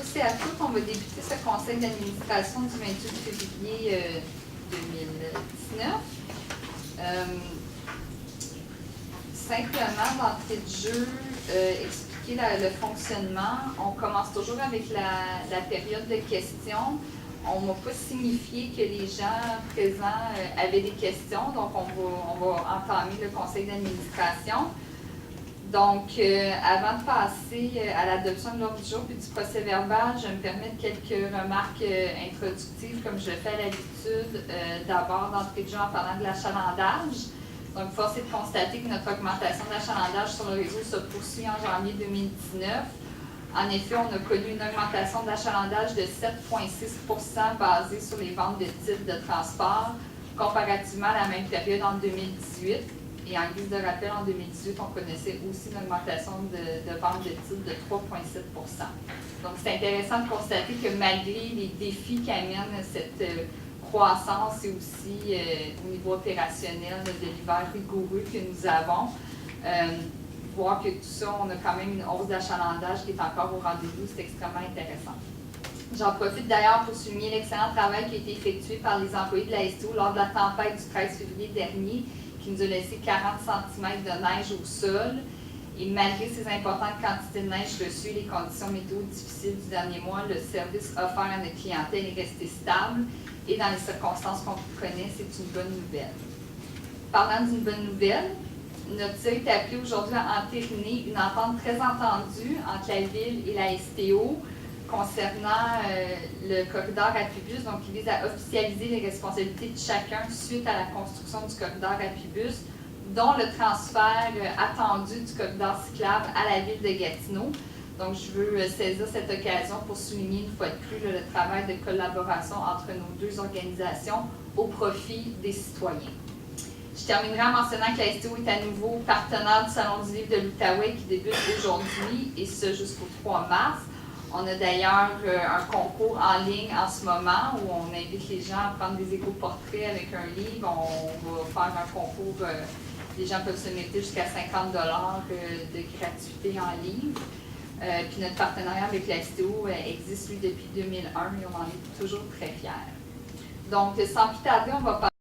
C'est à toutes, on va débuter ce conseil d'administration du 28 février 2019. Simplement, d'entrée de jeu, expliquer le fonctionnement. On commence toujours avec la période de questions. On ne m'a pas signifié que les gens présents avaient des questions, donc on va entamer le conseil d'administration. Donc, avant de passer à l'adoption de l'ordre du jour et du procès verbal, je me permets quelques remarques introductives, comme je le fais à l'habitude, d'abord d'entrée de jeu en parlant de l'achalandage. Donc, force est de constater que notre augmentation d'achalandage sur le réseau se poursuit en janvier 2019. En effet, on a connu une augmentation d'achalandage de 7,6 % basée sur les ventes de titres de transport, comparativement à la même période en 2018. Et en guise de rappel, en 2018, on connaissait aussi une augmentation de vente de titres de 3,7 %. Donc, c'est intéressant de constater que malgré les défis qu'amène cette croissance et aussi au niveau opérationnel de l'hiver rigoureux que nous avons, voir que tout ça, on a quand même une hausse d'achalandage qui est encore au rendez-vous, c'est extrêmement intéressant. J'en profite d'ailleurs pour souligner l'excellent travail qui a été effectué par les employés de la STO lors de la tempête du 13 février dernier, qui nous a laissé 40 cm de neige au sol. Et malgré ces importantes quantités de neige reçues et les conditions météo difficiles du dernier mois, le service offert à notre clientèle est resté stable. Et dans les circonstances qu'on connaît, c'est une bonne nouvelle. Parlant d'une bonne nouvelle, notre CA est appelé aujourd'hui à entériner une entente très entendue entre la Ville et la STO concernant le corridor Apibus, donc qui vise à officialiser les responsabilités de chacun suite à la construction du corridor Apibus, dont le transfert attendu du corridor cyclable à la Ville de Gatineau. Donc, je veux saisir cette occasion pour souligner une fois de plus le travail de collaboration entre nos deux organisations au profit des citoyens. Je terminerai en mentionnant que la STO est à nouveau partenaire du Salon du livre de l'Outaouais qui débute aujourd'hui et ce jusqu'au 3 mars. On a d'ailleurs un concours en ligne en ce moment où on invite les gens à prendre des éco-portraits avec un livre. On va faire un concours, les gens peuvent se mettre jusqu'à 50 $ de gratuité en livre. Puis notre partenariat avec la STO existe lui depuis 2001 et on en est toujours très fiers. Donc, sans plus tarder, on va passer